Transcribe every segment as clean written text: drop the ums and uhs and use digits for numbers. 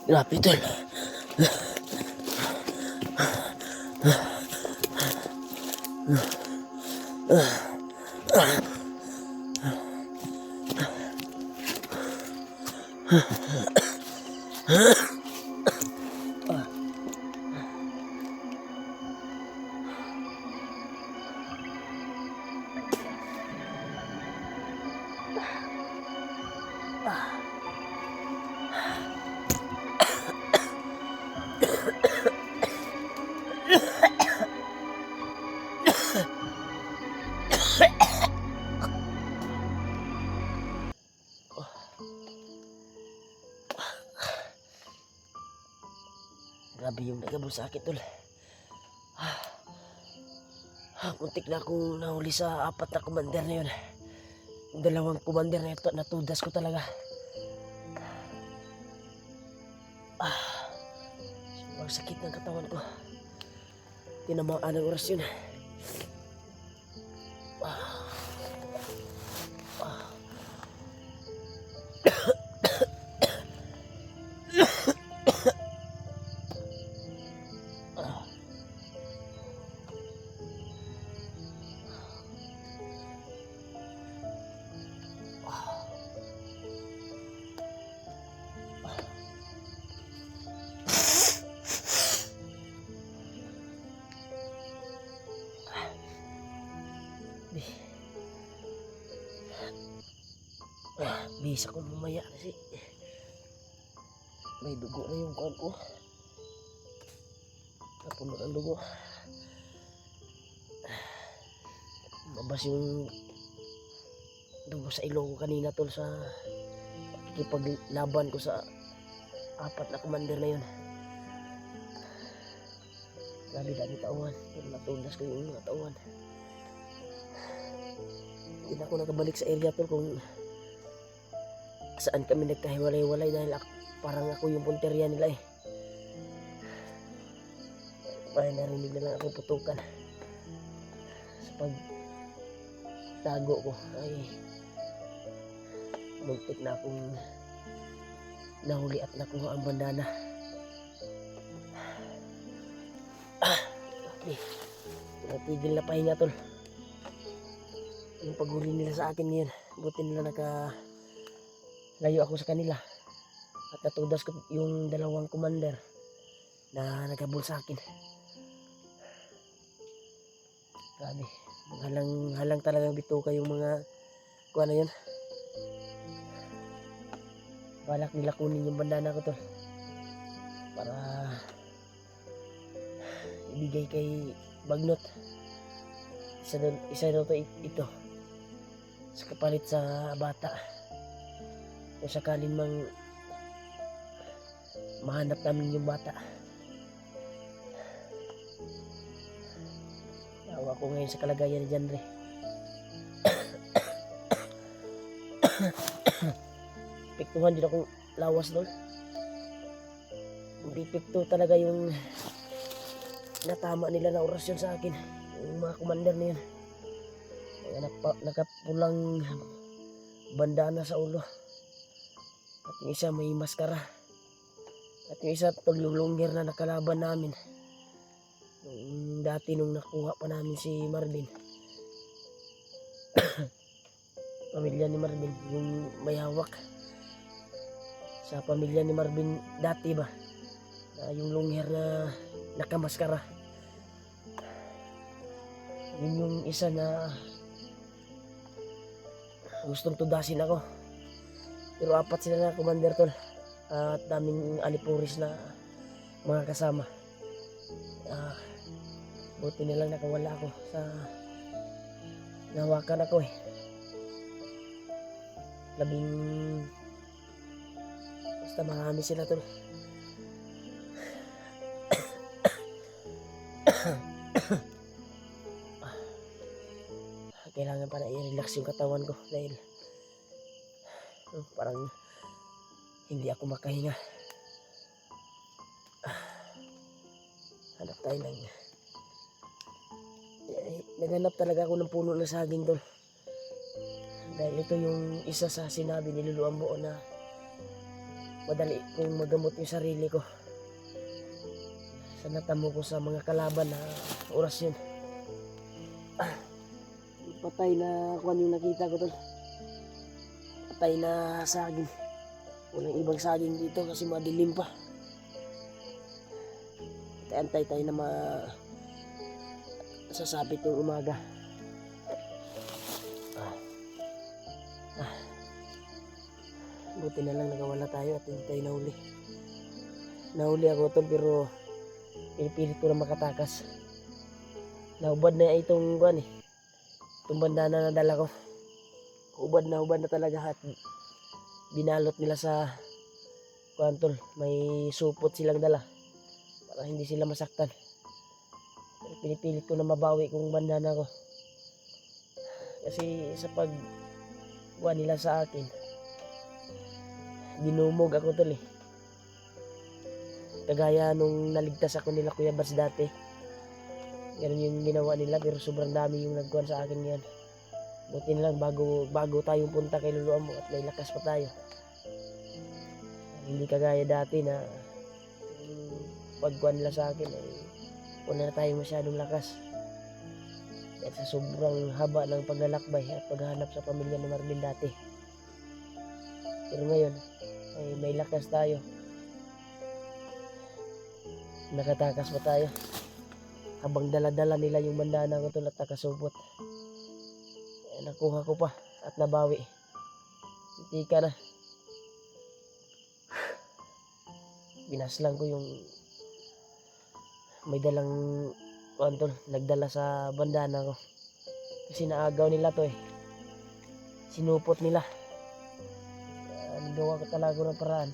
Grabe tol. Grabe yung nagabol sa akin tol. Muntik na akong nahuli sa 4 na commander na yun. Yung 2 commander na ito, natudas ko talaga. Sobrang sakit ng katawan ko. Tinamaan ng oras yun. Bisa ko mamaya kasi may dugo na yung kuwan ko. Napuno ng dugo. Mabas yung dugo sa ilong ko kanina tol sa pakikipaglaban ko sa 4 na commander na yun. Grabe dami tauhan, pero natunas ko yung mga tauhan. Hindi na ako nakabalik sa area tol kung saan kami nagkahiwalay-walay dahil parang ako yung punteriya nila eh. Parang narinig na lang akong putukan. Sa pagtago ko ay muntik na akong nahuli at nakuha ang bandana. Okay. Natigil na pahinga tol. Yung paghuli nila sa akin ngayon, buti nila layo ako sa kanila at natudas ko yung 2 commander na naghabol sa akin. Grabe, halang talaga bituka yung mga kuha na yun. Balak nila kunin yung bandana ko to para ibigay kay Bagnot. Isa daw to ito sa kapalit sa bata. Kung sakalin mang mahanap namin yung bata. Nawa ko ngayon sa kalagayan ni Janre. Piktuhan din akong lawas doon. Hindi pikto talaga yung natama nila na orasyon sa akin. Yung mga commander na yun. Nakapulang bandana sa ulo. At yung isa may maskara. At yung isa tol yung longer na nakalaban namin. Dati nung nakuha pa namin si Marvin. Pamilya ni Marvin yung may hawak. Sa pamilya ni Marvin dati ba. Na yung longer na nakamaskara. Yun yung isa na gustong tudasin ako. Pero 4 sila na commander tol. At daming alipuris na mga kasama. Buti nilang nakawala ako sa nahawakan ako eh. Basta marami sila tol. Kailangan para i-relax yung katawan ko dahil parang hindi ako makahinga. Hanap tayo ng naghanap talaga ako ng puno ng saging tol. Dahil ito yung isa sa sinabi ni Lolo Ambo na madali kong magamot yung sarili ko sa natamo ko sa mga kalaban na orasyon. Patay na kung yung nakita ko tol. Patay na saging. Walang ibang saging dito kasi madilim pa. Antay tayo na sasapit yung umaga. Buti na lang nakawala tayo at hindi tayo nahuli. Nahuli ako tol pero pinipilit ko na makatakas. Nahubad na itong buwan eh. Itong bandana na dala ko. Hubad na talaga at binalot nila sa kuwan tol. May supot silang dala para hindi sila masaktan. Pero pinipilit ko na mabawi kung bandana ko. Kasi sa pagkuha nila sa akin, dinumog ako tol eh. Kagaya nung naligtas ako nila Kuya Bas dati. Ganun yung ginawa nila pero sobrang dami yung nagkuhan sa akin yan. Buti na lang bago tayong punta kay Lolo Ambo at may lakas pa tayo. Hindi kagaya dati na pagkuhan nila sa akin ay wala na tayong masyadong lakas. Dahil sa sobrang haba ng paglalakbay at paghahanap sa pamilya ni Marlin dati. Pero ngayon ay may lakas tayo. Nakatakas pa tayo. Habang dala-dala nila yung bandana ko tol at nakasupot. Nakuha ko pa at nabawi. Hindi ka na. Binaslang ko yung may dalang tol, nagdala sa bandana ko. Kasi naagaw nila to eh. Sinupot nila. Gawa ko talaga ng paraan.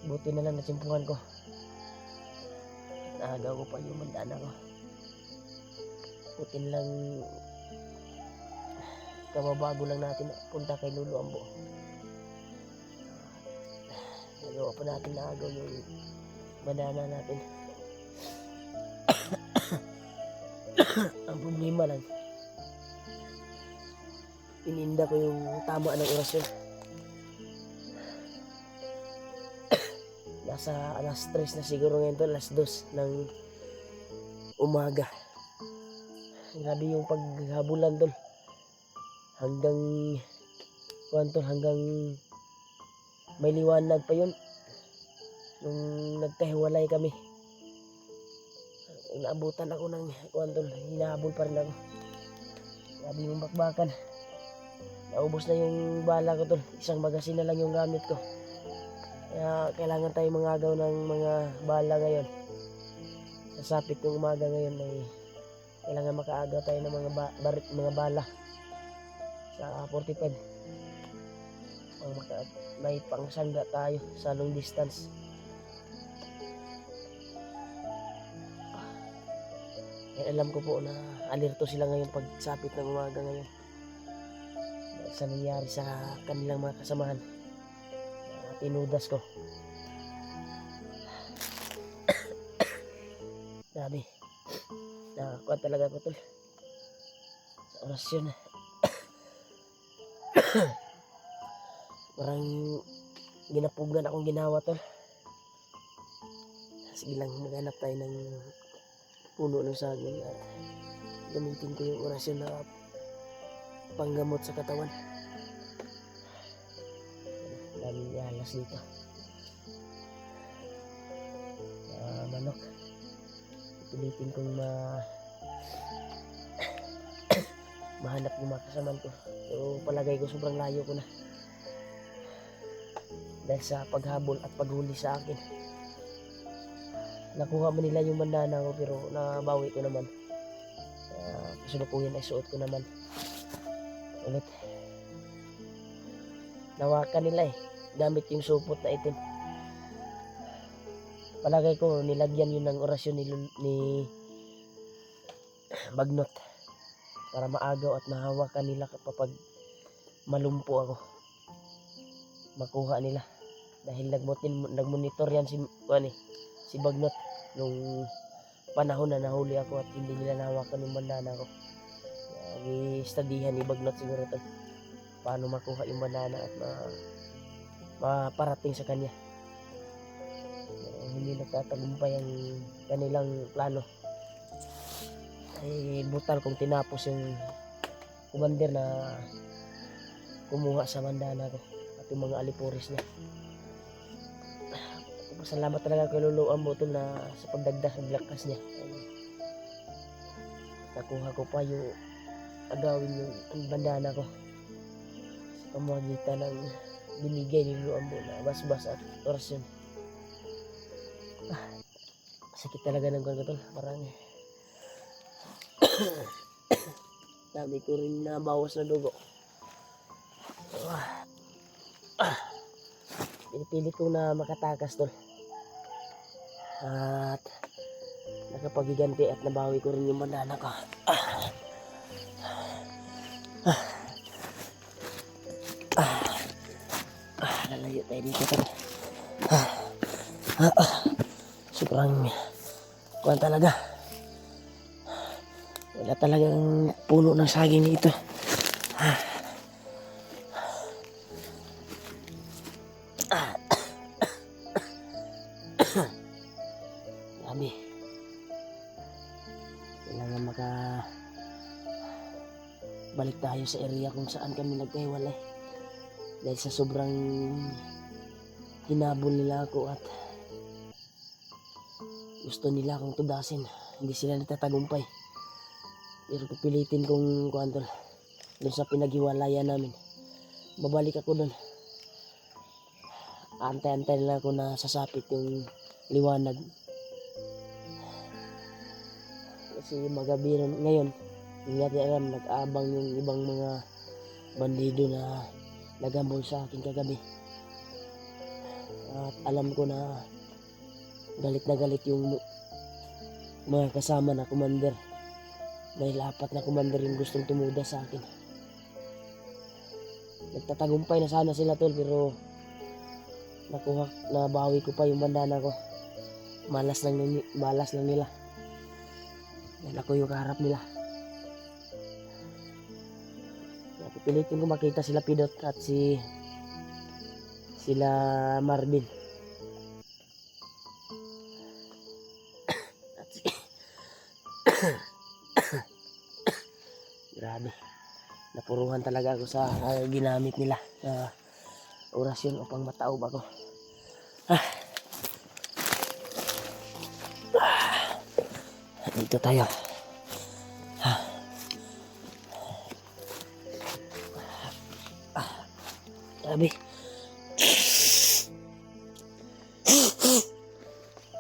Buti na lang nasimpuhan ko. Naagaw ko pa yung bandana ko. Buti na lang kababago lang natin punta kay Lolo Ambo. Nagawa pa natin naagaw yung bandana natin. Ang problema lang, ininda ko yung tama ng orasyon. Nasa alas 3 na siguro ngayon to, alas 2 ng umaga. Grabe yung paghabulan tol. Hanggang may liwanag pa yun. Nung nagkahiwalay kami. Naabutan ako ng hinahabol pa rin ako. Grabe yung bakbakan. Naubos na yung bala ko tol. Isang magasin na lang yung gamit ko. Kaya kailangan tayo mangagaw ng mga bala ngayon. Sasapit yung umaga ngayon ay kailangan makaagaw tayo ng mga bala sa 45. May pangsangga tayo sa long distance. Alam ko po na alerto sila ngayon pagsapit ng umaga ngayon. Dahil sa nangyari sa kanilang mga kasamahan. Tinudas ko. Grabe. Nakakuha talaga ko tol. Sa orasyon. Parang ginapugan akong ginawa tol. Sige lang, maghanap tayo ng puno ng saging at gamitin ko yung orasyon na panggamot sa katawan. Daming alas dito. Manok. Pilitin kong mahanap yung mga kasamaan ko. Pero palagay ko sobrang layo ko na. Dahil sa paghabol at paghuli sa akin. Nakuha mo nila yung bandana ko pero nabawi ko naman. Kasalukuyan ay suot ko naman. Ulit. Nawakan nila eh. Gamit yung supot na itim. Palagay ko nilagyan yun ng orasyon ni Bagnot para maagaw at mahawakan nila kapag malumpo ako. Makuha nila. Dahil nagmonitor yan si Bagnot nung panahon na nahuli ako at hindi nila nahawakan yung bandana ko. i-studyhan ni Bagnot siguro tol. Paano makuha yung banana at maparating sa kanya. Hindi nagtatagumpay ang kanilang plano. Ay butal kung tinapos yung commander na kumuha sa bandana ko at yung mga alipuris niya. Salamat talaga kay Lolo Ambo tol na sa pagdagdag ng lakas niya. Nakuha ko pa yung agawin yung bandana ko sa pamamagitan ng binigay ni Lolo Ambo na basbas at orasyon. Sakit talaga ng gawin ko tol. Parang dami ko rin na bawas na dugo. Pinipilit ko na makatakas tol. At nakapagiganti at nabawi ko rin yung bandana ko. Lalayo tayo dito tol. Sobrang kuwan talaga. Wala talagang puno ng saging dito. Dami. Kailangan balik tayo sa area kung saan kami nagkahiwalay. Dahil sa sobrang hinabol nila ako at gusto nila akong tudasin. Hindi sila natatagumpay. Pero pipilitin kong kuantol doon sa pinaghiwalayan namin. Babalik ako doon. Antay-antay lang ako na sasapit yung liwanag. Kasi magabi ngayon, hindi natin alam, nag-aabang yung ibang mga bandido na nagambol sa akin kagabi. At alam ko na galit na galit yung mga kasama na commander. Dahil 4 na commander yung gustong tumuda sa akin. Nagtatagumpay na sana sila tol, pero nabawi ko pa yung bandana ko. Malas lang nila. Dahil ako yung kaharap nila. Pipilitin ko makita sila Pidot at sila Marvin. Grabe. Napuruhan talaga ako sa ginamit nila sa orasyon upang mataob ako. Dito tayo. Grabe.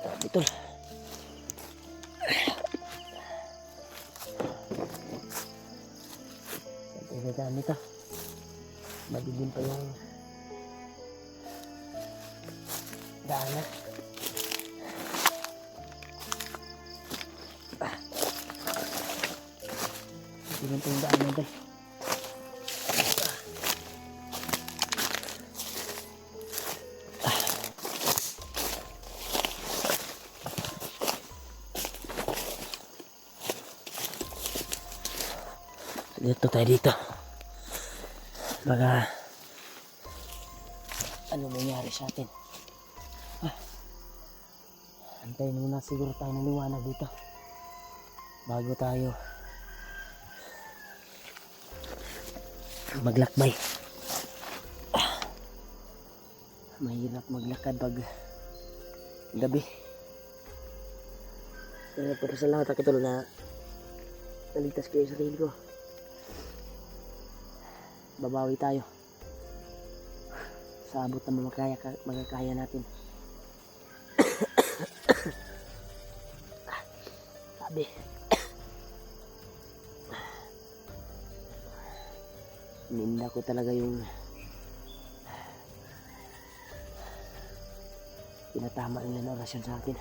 Grabe tol. Dami to. Madilim pa yung daanan. Madilim pa yung daanan tayo. Dito tayo dito. Baka ano nangyari sa atin. Antayin muna siguro tayo ng liwanag dito bago tayo maglakbay. Mahirap maglakad pag gabi. Pasalamat ako tol na naligtas ko yung sarili ko. Babawi tayo sa abot na magkakaya natin. Sabi ninda ko talaga yung pinatama nila na orasyon sa akin.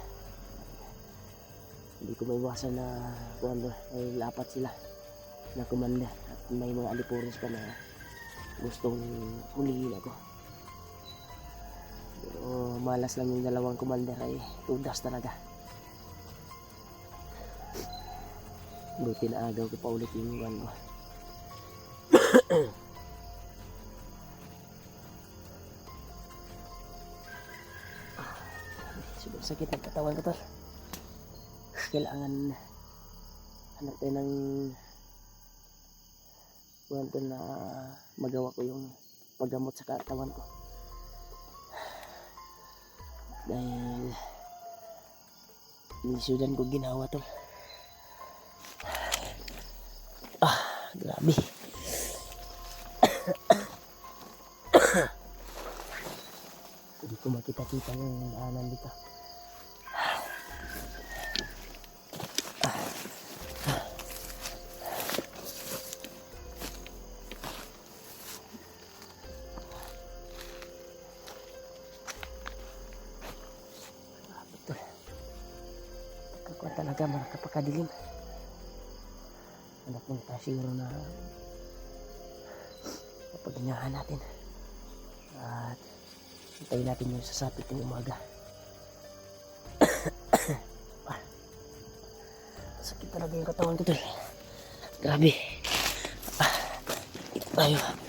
Hindi ko maiwasan na kuando ay lapat sila na commander at may mga alipuris pa na gustong hulihin ako. Pero malas lang yung dalawang commander ay tudas talaga. Buti na agaw ko pa ulit yung iwan ko. Sobrang sakit ng katawan ko tol. Kailangan hanap tayo ng buwan tol na magawa ko yung paggamot sa katawan ko. Dahil inisudan ko ginawa tol. Grabe. Hindi ko makita-kita yung daanan dito. Ako talaga makapakadilim. Anak mo tayo siguro na papaginyahan natin. At hintayin natin yung sasapit ng umaga. Sakit talaga yung katawan ko tol. Grabe. Ito tayo.